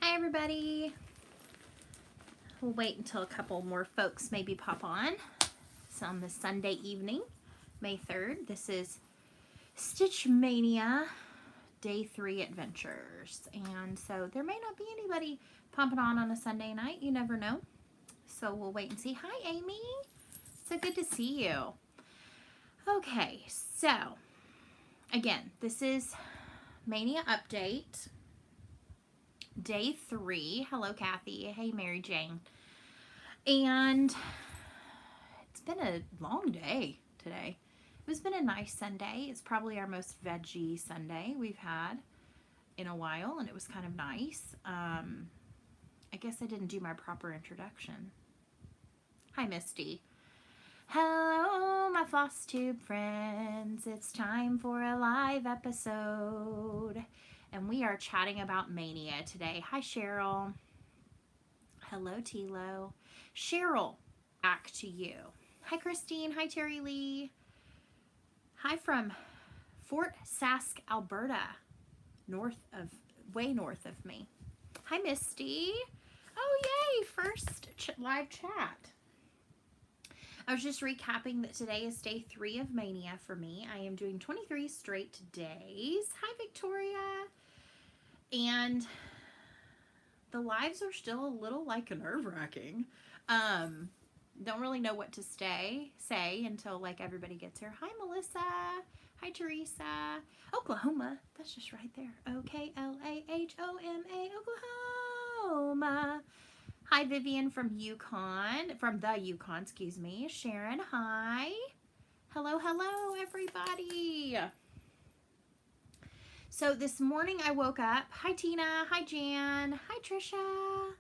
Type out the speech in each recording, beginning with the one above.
Hi everybody. We'll wait until a couple more folks maybe pop on. It's on this Sunday evening, May 3rd. This is Stitch Mania Day 3 Adventures. And so there may not be anybody pumping on a Sunday night. You never know. So we'll wait and see. Hi Amy. So good to see you. Okay, so again, this is Mania Update. Day 3. Hello, Kathy. Hey, Mary Jane. And it's been a long day today. It's been a nice Sunday. It's probably our most veggie Sunday we've had in a while, and it was kind of nice. I guess I didn't do my proper introduction. Hi, Misty. Hello, my Flosstube friends. It's time for a live episode. And we are chatting about Mania today. Hi, Cheryl. Hello, Tilo. Cheryl, back to you. Hi, Christine. Hi, Terry Lee. Hi from Fort Sask, Alberta. Way north of me. Hi, Misty. Oh, yay. First live chat. I was just recapping that today is day 3 of Mania for me. I am doing 23 straight days. Hi, Victoria. And the lives are still a little like nerve-wracking. Don't really know what to say until like everybody gets here. Hi, Melissa. Hi, Teresa. Oklahoma. That's just right there. O-K-L-A-H-O-M-A, Oklahoma. Hi, Vivian from the Yukon, excuse me. Sharon, hi. Hello, hello, everybody. So this morning I woke up, hi Tina, hi Jan, hi Trisha,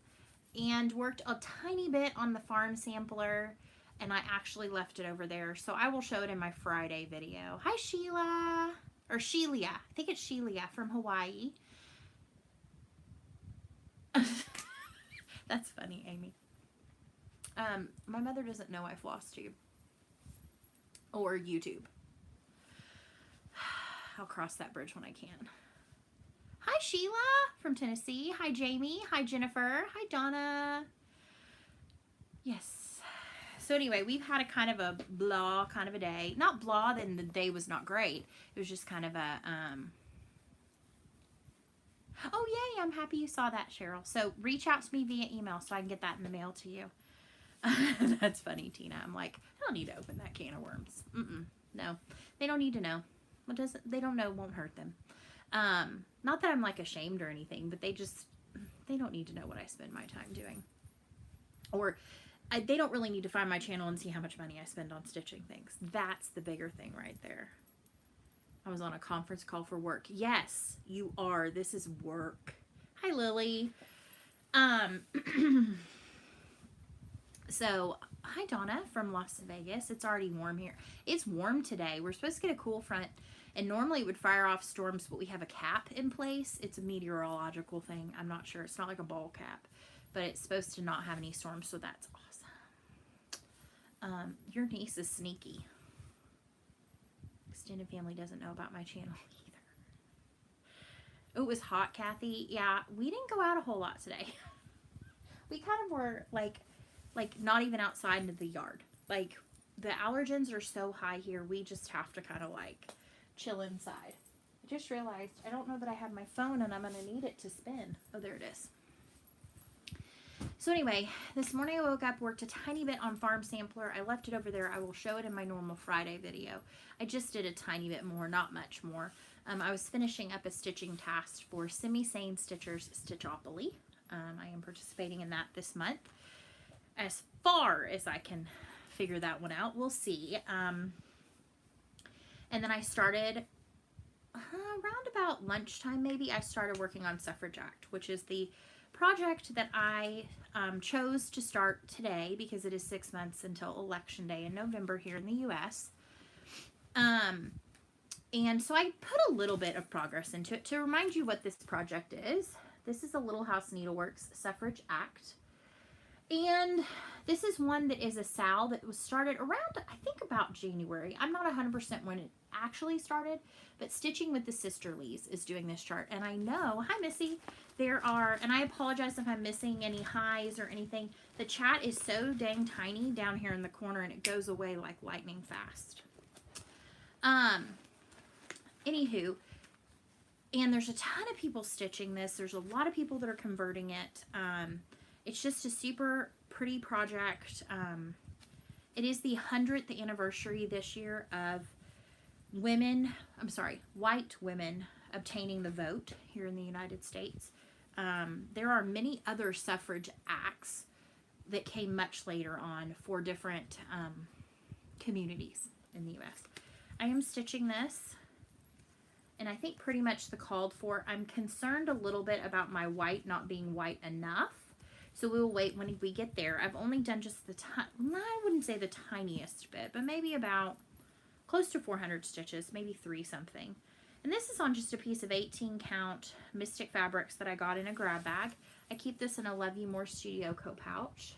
and worked a tiny bit on the farm sampler, and I actually left it over there, so I will show it in my Friday video. Hi Sheila, or Shelia, I think it's Shelia from Hawaii. That's funny, Amy. My mother doesn't know I Flosstube or YouTube. I'll cross that bridge when I can. Hi, Sheila from Tennessee. Hi, Jamie. Hi, Jennifer. Hi, Donna. Yes. So anyway, we've had a kind of a blah kind of a day. Not blah, then the day was not great. It was just kind of a, oh, yay. I'm happy you saw that, Cheryl. So reach out to me via email so I can get that in the mail to you. That's funny, Tina. I'm like, I don't need to open that can of worms. No, they don't need to know. They don't know won't hurt them. Not that I'm like ashamed or anything, but they don't need to know what I spend my time doing. Or they don't really need to find my channel and see how much money I spend on stitching things. That's the bigger thing right there. I was on a conference call for work. Yes, you are. This is work. Hi, Lily. So, hi, Donna from Las Vegas. It's already warm here. It's warm today. We're supposed to get a cool front, and normally it would fire off storms, but we have a cap in place. It's a meteorological thing. I'm not sure. It's not like a ball cap, but it's supposed to not have any storms, so that's awesome. Your niece is sneaky. Extended family doesn't know about my channel either. Oh, it was hot, Kathy. Yeah, we didn't go out a whole lot today. We kind of were like not even outside into the yard. Like the allergens are so high here, we just have to kind of like chill inside. I just realized I don't know that I have my phone and I'm gonna need it to spin. Oh, there it is. So anyway, this morning I woke up, worked a tiny bit on Farm Sampler. I left it over there. I will show it in my normal Friday video. I just did a tiny bit more, not much more. I was finishing up a stitching task for Semi-Sane Stitchers Stitchopoly. I am participating in that this month. As far as I can figure that one out, we'll see. And then I started around about lunchtime, maybe. I started working on Suffrage Act, which is the project that I chose to start today because it is 6 months until Election Day in November here in the U.S. And so I put a little bit of progress into it. To remind you what this project is, this is a Little House Needleworks Suffrage Act. And this is one that is a SAL that was started around, I think, about January. I'm not 100% when it actually started, but Stitching with the Sisterlies is doing this chart. And I know, hi Missy, there are, and I apologize if I'm missing any highs or anything. The chat is so dang tiny down here in the corner, and it goes away like lightning fast. Anywho, and there's a ton of people stitching this. There's a lot of people that are converting it. It's just a super pretty project. It is the 100th anniversary this year of white women obtaining the vote here in the United States. There are many other suffrage acts that came much later on for different communities in the U.S. I am stitching this, and I think pretty much the called for. I'm concerned a little bit about my white not being white enough, so we'll wait when we get there. I've only done just the I wouldn't say the tiniest bit, but maybe about close to 400 stitches, maybe 3 something. And this is on just a piece of 18 count Mystic Fabrics that I got in a grab bag. I keep this in a Love You More Studio Co-pouch.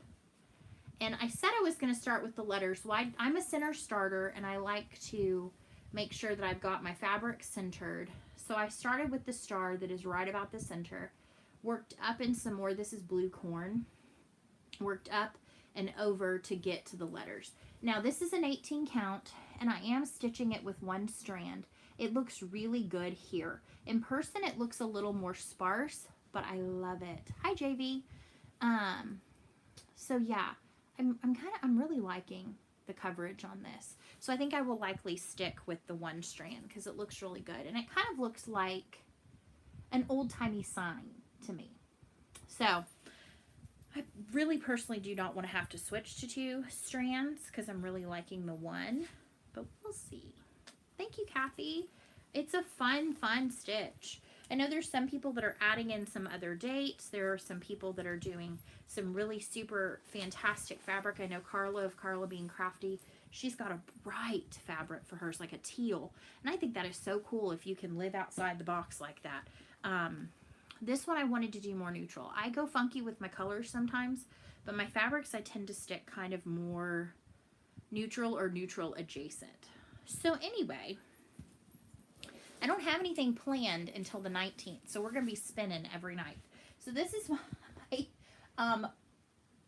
And I said I was going to start with the letters. Well, I'm a center starter, and I like to make sure that I've got my fabric centered. So I started with the star that is right about the center, worked up in some more. This is blue corn. Worked up and over to get to the letters. Now this is an 18 count, and I am stitching it with 1 strand. It looks really good here. In person it looks a little more sparse, but I love it. Hi JV. So yeah, I'm really liking the coverage on this. So I think I will likely stick with the 1 strand because it looks really good, and it kind of looks like an old-timey sign to me. So I really personally do not want to have to switch to 2 strands because I'm really liking the 1, but we'll see. Thank you, Kathy. It's a fun stitch. I know there's some people that are adding in some other dates. There are some people that are doing some really super fantastic fabric. I know Carla of Carla Being Crafty. She's got a bright fabric for hers, like a teal. And I think that is so cool if you can live outside the box like that. This one I wanted to do more neutral. I go funky with my colors sometimes, but my fabrics I tend to stick kind of more neutral or neutral adjacent. So anyway, I don't have anything planned until the 19th, so we're going to be spinning every night. So this is my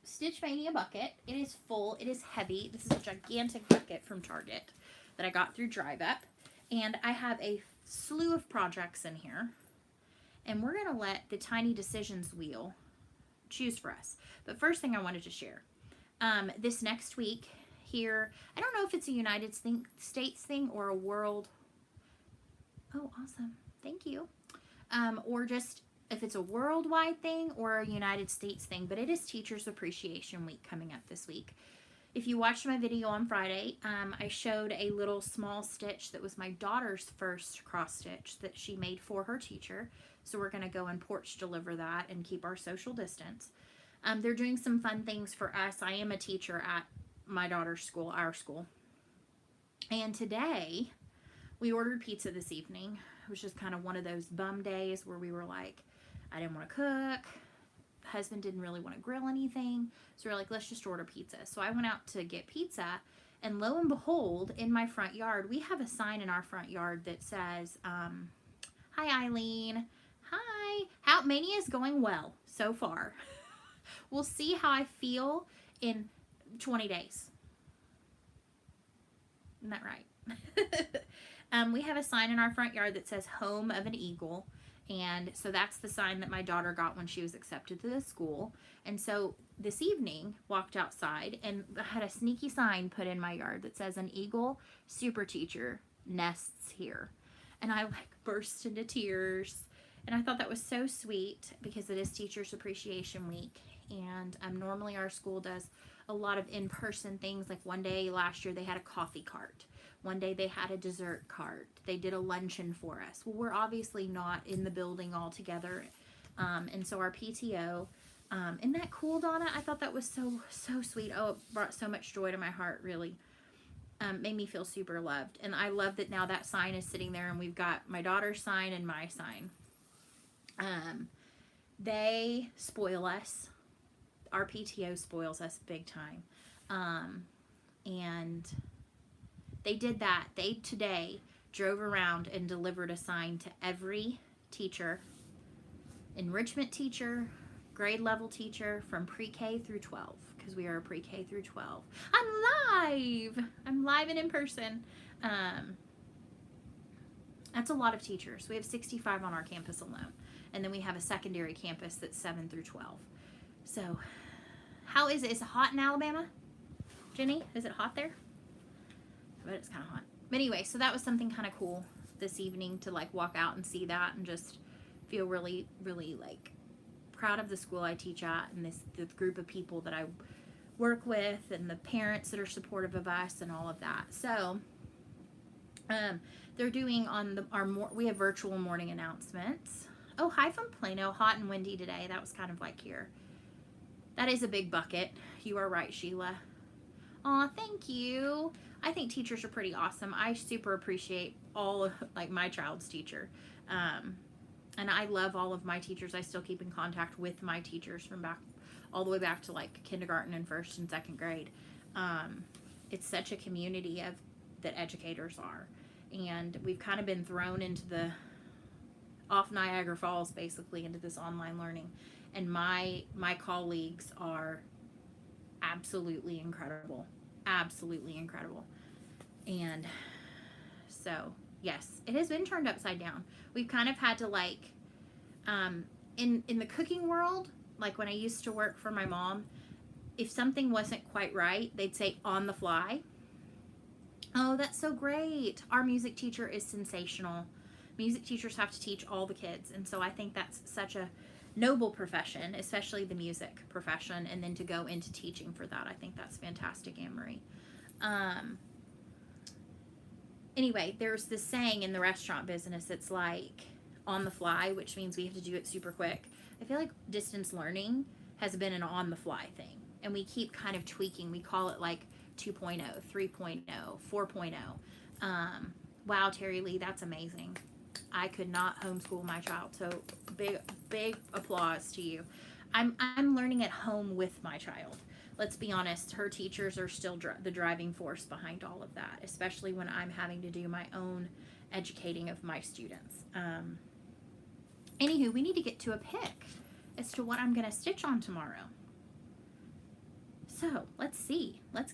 Stitch Mania bucket. It is full. It is heavy. This is a gigantic bucket from Target that I got through Drive Up. And I have a slew of projects in here. And we're going to let the Tiny Decisions wheel choose for us. But first thing I wanted to share. This next week here, I don't know if it's a United States thing or a world. Oh, awesome. Thank you. Or just if it's a worldwide thing or a United States thing. But it is Teachers Appreciation Week coming up this week. If you watched my video on Friday, I showed a little small stitch that was my daughter's first cross stitch that she made for her teacher. So we're going to go and porch deliver that and keep our social distance. They're doing some fun things for us. I am a teacher at my daughter's school, our school. And today we ordered pizza this evening. It was just kind of one of those bum days where we were like, I didn't want to cook. Husband didn't really want to grill anything, so we're like, let's just order pizza. So I went out to get pizza, and lo and behold, in my front yard, we have a sign in our front yard that says, hi Eileen, hi, how Mania is going well so far. We'll see how I feel in 20 days. Isn't that right? We have a sign in our front yard that says Home of an Eagle. And so that's the sign that my daughter got when she was accepted to the school. And so this evening, walked outside and had a sneaky sign put in my yard that says an eagle super teacher nests here. And I like burst into tears. And I thought that was so sweet because it is Teachers Appreciation Week. And normally our school does a lot of in-person things. Like one day last year they had a coffee cart. One day they had a dessert cart. They did a luncheon for us. Well, we're obviously not in the building all together. And so our PTO, isn't that cool, Donna? I thought that was so sweet. Oh, it brought so much joy to my heart, really. Made me feel super loved. And I love that now that sign is sitting there and we've got my daughter's sign and my sign. They spoil us. our PTO spoils us big time. And they did that. They today drove around and delivered a sign to every teacher, enrichment teacher, grade level teacher from pre-K through 12, because we are a pre-K through 12. I'm live and in person. That's a lot of teachers. We have 65 on our campus alone. And then we have a secondary campus that's 7 through 12. So, how is it? Is it hot in Alabama? Jenny, is it hot there? I bet it's kind of hot. But anyway, so that was something kind of cool this evening to like walk out and see that and just feel really, really like proud of the school I teach at and the group of people that I work with and the parents that are supportive of us and all of that. So, they're doing on we have virtual morning announcements. Oh, hi from Plano. Hot and windy today. That was kind of like here. That is a big bucket. You are right, Sheila. Aw, thank you. I think teachers are pretty awesome. I super appreciate all of, like, my child's teacher. And I love all of my teachers. I still keep in contact with my teachers from all the way back to like kindergarten and first and second grade. It's such a community that educators are. And we've kind of been thrown into off Niagara Falls, basically, into this online learning. And my colleagues are absolutely incredible. Absolutely incredible. And so, yes, it has been turned upside down. We've kind of had to, like, in the cooking world, like when I used to work for my mom, if something wasn't quite right, they'd say on the fly. Oh, that's so great. Our music teacher is sensational. Music teachers have to teach all the kids. And so I think that's such a noble profession, especially the music profession. And then to go into teaching for that, I think that's fantastic, Anne-Marie. Anyway, there's this saying in the restaurant business, it's like on the fly, which means we have to do it super quick. I feel like distance learning has been an on the fly thing. And we keep kind of tweaking. We call it like 2.0, 3.0, 4.0. Wow, Terry Lee, that's amazing. I could not homeschool my child, so big applause to you. I'm learning at home with my child. Let's be honest, her teachers are still the driving force behind all of that, especially when I'm having to do my own educating of my students. Anywho, we need to get to a pick as to what I'm going to stitch on tomorrow. So let's see. Let's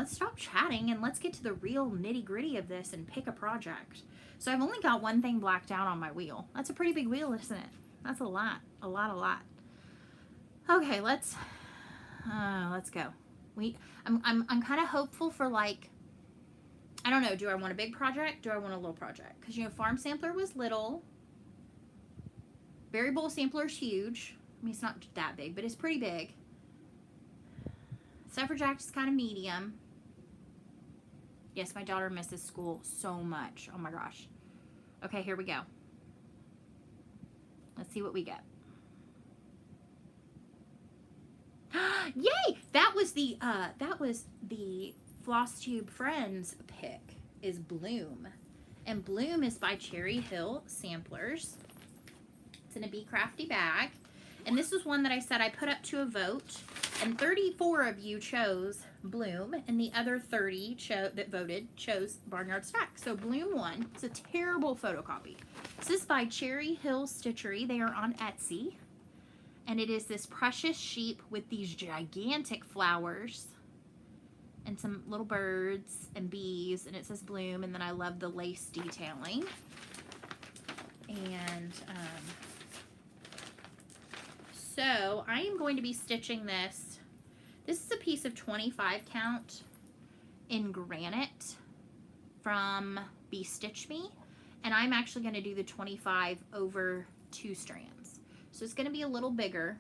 stop chatting and let's get to the real nitty gritty of this and pick a project. So I've only got one thing blacked out on my wheel. That's a pretty big wheel, isn't it? That's a lot. Okay, let's go. I'm kind of hopeful for, like, I don't know. Do I want a big project? Do I want a little project? Because, you know, Farm Sampler was little. Berry Bowl Sampler is huge. I mean, it's not that big, but it's pretty big. Suffrage Act is kind of medium. Yes, my daughter misses school so much. Oh my gosh. Okay, here we go. Let's see what we get. Yay! That was the Flosstube Friends pick, is Bloom. And Bloom is by Cherry Hill Samplers. It's in a Be Crafty bag. And this was one that I said I put up to a vote, and 34 of you chose Bloom, and the other 30 that voted chose Barnyard Stack. So Bloom won. It's a terrible photocopy. This is by Cherry Hill Stitchery. They are on Etsy. And it is this precious sheep with these gigantic flowers and some little birds and bees, and it says Bloom, and then I love the lace detailing. And so I am going to be stitching this. This is a piece of 25 count in granite from Be Stitch Me, and I'm actually going to do the 25 over 2 strands. So it's going to be a little bigger.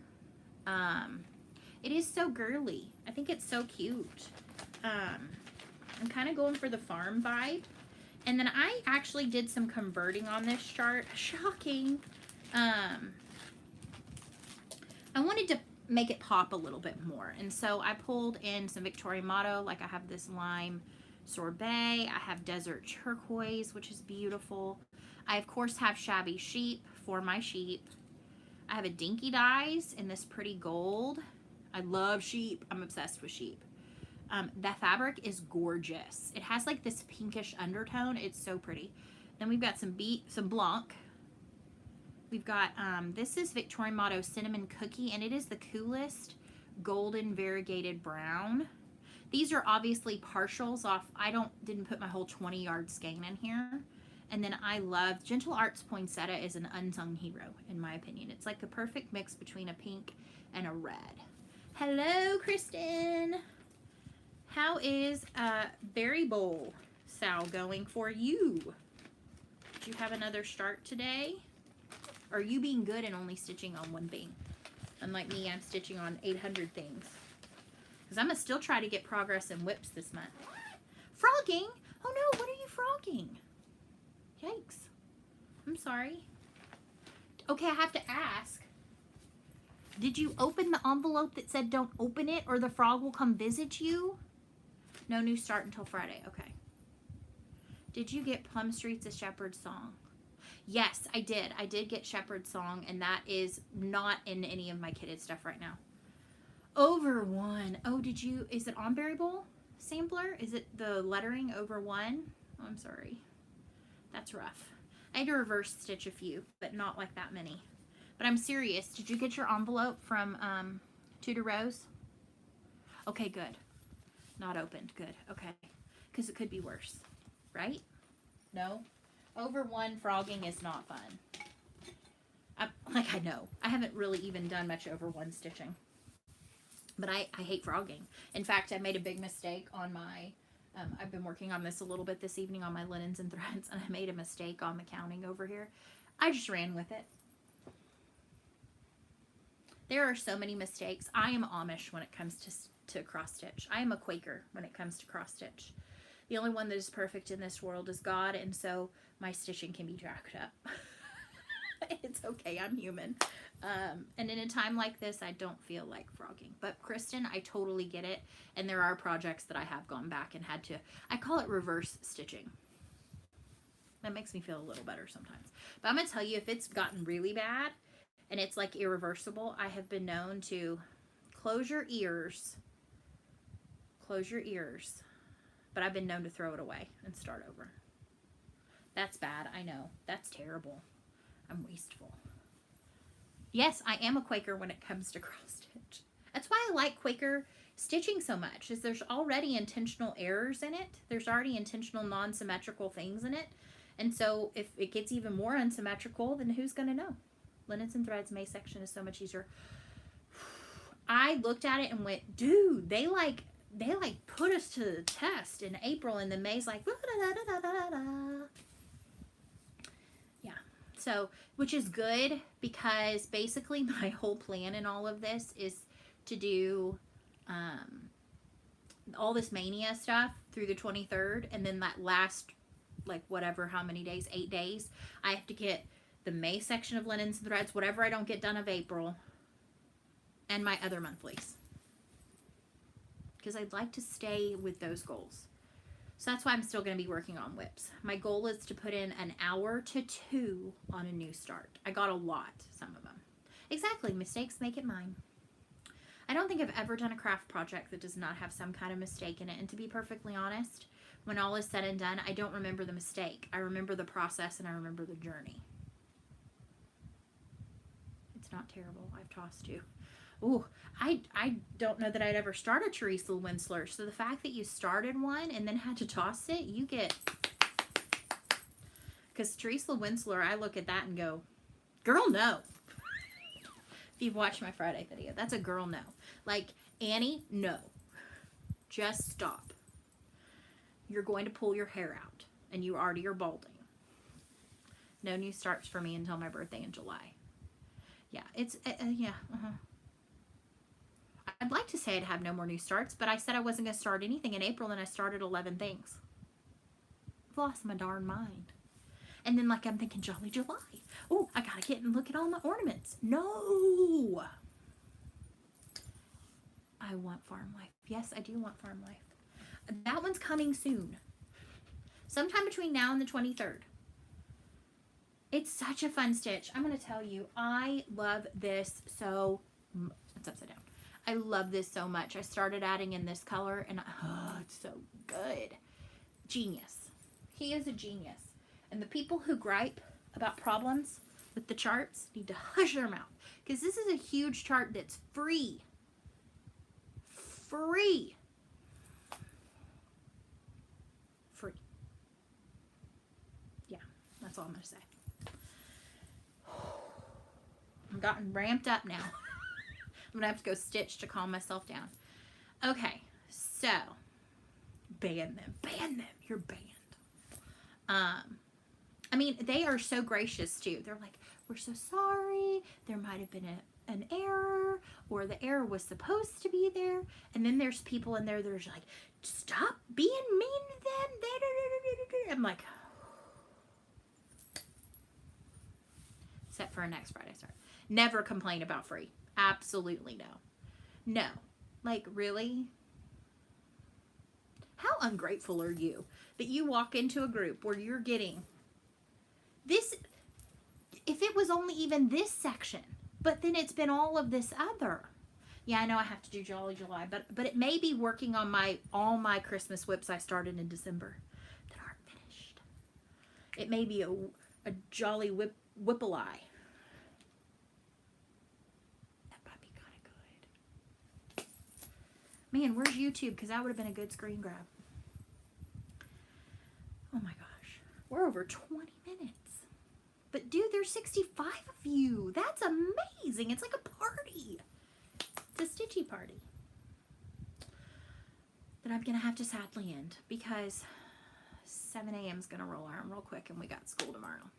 It is so girly. I think it's so cute. I'm kind of going for the farm vibe. And then I actually did some converting on this chart. Shocking. I wanted to make it pop a little bit more. And so I pulled in some Victoria Motto. Like I have this lime sorbet. I have desert turquoise, which is beautiful. I, of course, have shabby sheep for my sheep. I have a Dinky Dyes in this pretty gold. I love sheep. I'm obsessed with sheep. That fabric is gorgeous. It has like this pinkish undertone. It's so pretty. Then we've got some blanc. We've got, this is Victorian Motto Cinnamon Cookie, and it is the coolest golden variegated brown. These are obviously partials off. I didn't put my whole 20-yard skein in here. And then I love Gentle Arts Poinsettia is an unsung hero, in my opinion. It's like the perfect mix between a pink and a red. Hello, Kristen. How is Berry Bowl sow going for you? Did you have another start today? Or are you being good and only stitching on one thing? Unlike me, I'm stitching on 800 things. Because I'm going to still try to get progress in whips this month. Frogging? Oh no, what are you frogging? Yikes. I'm sorry. Okay, I have to ask. Did you open the envelope that said don't open it or the frog will come visit you? No new start until Friday. Okay. Did you get Plum Street's A Shepherd's Song? Yes, I did. I did get Shepherd's Song, and that is not in any of my kitted stuff right now. Over one. Oh, is it on Berry Bowl sampler? Is it the lettering over one? Oh, I'm sorry. That's rough. I had to reverse stitch a few, but not like that many. But I'm serious. Did you get your envelope from Tudor Rose? Okay, good. Not opened. Good. Okay. Because it could be worse. Right? No? Over one frogging is not fun. I know. I haven't really even done much over one stitching. But I hate frogging. In fact, I made a big mistake on my... I've been working on this a little bit this evening on my linens and threads, and I made a mistake on the counting over here. I just ran with it. There are so many mistakes. I am Amish when it comes to cross stitch. I am a Quaker when it comes to cross stitch. The only one that is perfect in this world is God, and so my stitching can be jacked up. It's okay, I'm human. And in a time like this, I don't feel like frogging. But Kristen, I totally get it. And there are projects that I have gone back and had to, I call it reverse stitching. That makes me feel a little better sometimes. But I'm going to tell you, if it's gotten really bad and it's like irreversible, I have been known to close your ears. But I've been known to throw it away and start over. That's bad, I know. That's terrible. I'm wasteful. Yes, I am a Quaker when it comes to cross stitch. That's why I like Quaker stitching so much, is there's already intentional errors in it. There's already intentional non-symmetrical things in it. And so if it gets even more unsymmetrical, then who's going to know? Linens and Threads May section is so much easier. I looked at it and went, dude, they put us to the test in April, and then May's like, yeah. So, which is good, because basically my whole plan in all of this is to do all this Mania stuff through the 23rd, and then that last, like, whatever, how many days, 8 days, I have to get the May section of Linens and Threads, whatever I don't get done of April, and my other monthlies. Because I'd like to stay with those goals. So that's why I'm still going to be working on whips. My goal is to put in an hour to 2 on a new start. I got a lot, some of them. Exactly, mistakes make it mine. I don't think I've ever done a craft project that does not have some kind of mistake in it. And to be perfectly honest, when all is said and done, I don't remember the mistake. I remember the process and I remember the journey. It's not terrible. I've tossed you. Ooh, I don't know that I'd ever start a Teresa Winsler. So the fact that you started one and then had to toss it, you get... Because Teresa Winsler, I look at that and go, girl, no. If you've watched my Friday video, that's a girl, no. Like, Annie, no. Just stop. You're going to pull your hair out, and you already are balding. No new starts for me until my birthday in July. Yeah, it's, yeah, I'd like to say I'd have no more new starts, but I said I wasn't going to start anything in April, and I started 11 things. I've lost my darn mind. And then, like, I'm thinking Jolly July. Oh, I got to get and look at all my ornaments. No! I want Farm Life. Yes, I do want Farm Life. That one's coming soon. Sometime between now and the 23rd. It's such a fun stitch. I'm going to tell you, I love this so... It's upside down. I love this so much. I started adding in this color and it's so good. Genius. He is a genius. And the people who gripe about problems with the charts need to hush their mouth, because this is a huge chart that's free. Free. Free. Yeah, that's all I'm going to say. I've gotten ramped up now. I'm going to have to go stitch to calm myself down. Okay, so ban them. Ban them. You're banned. I mean, they are so gracious too. They're like, we're so sorry. There might have been an error, or the error was supposed to be there. And then there's people in there that are like, stop being mean to them. I'm like, except for next Friday. Sorry. Never complain about free. Absolutely no. No. Like, really? How ungrateful are you that you walk into a group where you're getting this, if it was only even this section, but then it's been all of this other. Yeah, I know I have to do Jolly July, but it may be working on all my Christmas whips I started in December that aren't finished. It may be a Jolly Whip-a-lie. That might be kind of good. Man, where's YouTube? Because that would have been a good screen grab. Oh my gosh. We're over 20 minutes. But dude, there's 65 of you. That's amazing. It's like a party. It's a stitchy party. That I'm going to have to sadly end, because 7 a.m. is going to roll around real quick and we got school tomorrow.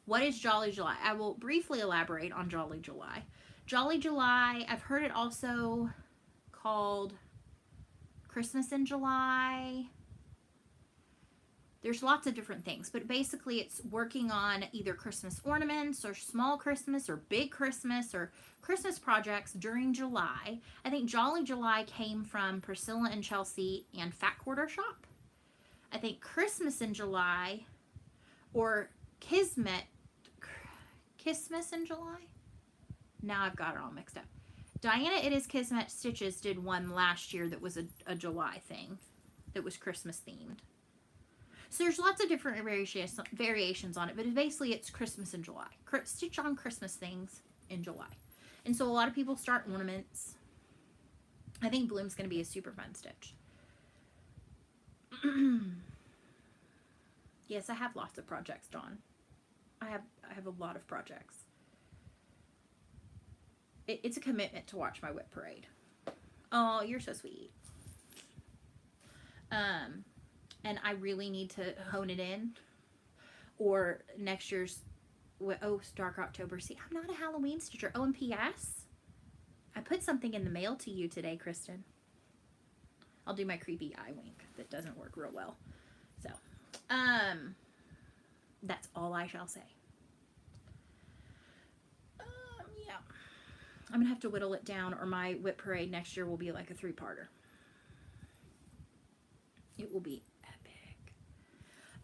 What is Jolly July? I will briefly elaborate on Jolly July. Jolly July, I've heard it also called Christmas in July. There's lots of different things, but basically it's working on either Christmas ornaments or small Christmas or big Christmas or Christmas projects during July. I think Jolly July came from Priscilla and Chelsea and Fat Quarter Shop. I think Christmas in July, or Kismet in July? Now I've got it all mixed up. Diana It Is Kismet Stitches did one last year that was a July thing that was Christmas themed. So there's lots of different variations on it, but basically it's Christmas in July. Stitch on Christmas things in July. And so a lot of people start ornaments. I think Bloom's going to be a super fun stitch. Yes, I have lots of projects, Dawn. I have a lot of projects. It's a commitment to watch my whip parade. Oh, you're so sweet. And I really need to hone it in. Or next year's, Dark October. See, I'm not a Halloween stitcher. Oh, and P.S. I put something in the mail to you today, Kristen. I'll do my creepy eye wink. That doesn't work real well. So, that's all I shall say. Yeah. I'm going to have to whittle it down, or my whip parade next year will be like a 3-parter. It will be epic.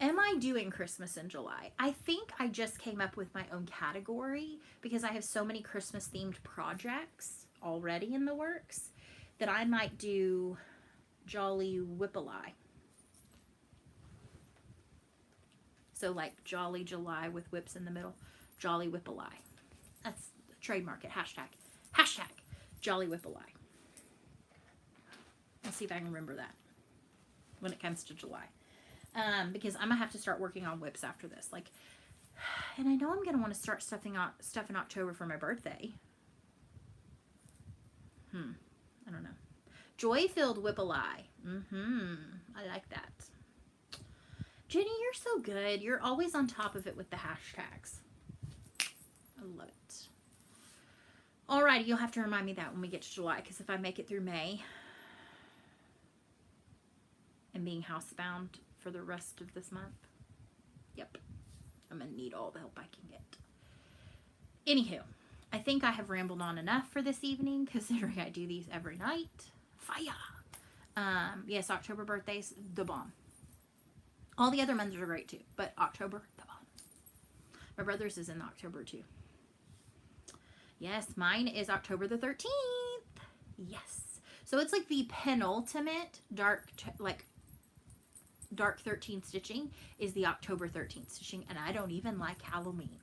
Am I doing Christmas in July? I think I just came up with my own category because I have so many Christmas themed projects already in the works that I might do Jolly Whip-a-lie. So like Jolly July with whips in the middle. Jolly Whip-a-lie. That's trademark it. Hashtag Jolly Whip-a-lie. Let's see if I can remember that when it comes to July. Because I'm going to have to start working on whips after this. Like, and I know I'm going to want to start stuff in October for my birthday. I don't know. Joy-filled Whip-a-lie. I like that. Jenny, you're so good. You're always on top of it with the hashtags. I love it. Alrighty, you'll have to remind me that when we get to July, because if I make it through May and being housebound for the rest of this month, yep, I'm going to need all the help I can get. Anywho, I think I have rambled on enough for this evening, considering I do these every night. Fire! Yes, October birthdays, the bomb. All the other months are great too, but October, the bomb. My brother's is in October too. Yes, mine is October the 13th. Yes. So it's like the penultimate dark 13 stitching is the October 13th stitching, and I don't even like Halloween.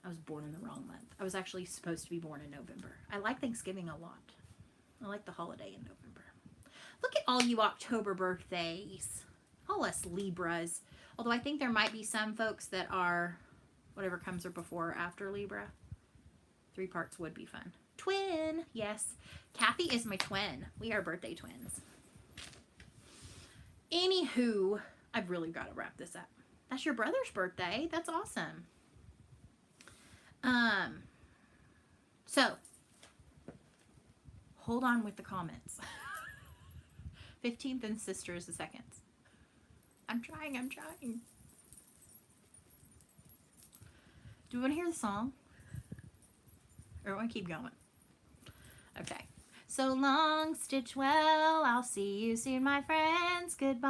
I was born in the wrong month. I was actually supposed to be born in November. I like Thanksgiving a lot. I like the holiday in November. Look at all you October birthdays. All us Libras. Although I think there might be some folks that are whatever comes before or after Libra. 3 parts would be fun. Twin. Yes. Kathy is my twin. We are birthday twins. Anywho, I've really got to wrap this up. That's your brother's birthday. That's awesome. So, hold on with the comments. 15th and sister is the 2nd. I'm trying. Do we want to hear the song? Or want to keep going? Okay. So long, stitch well. I'll see you soon, my friends. Goodbye.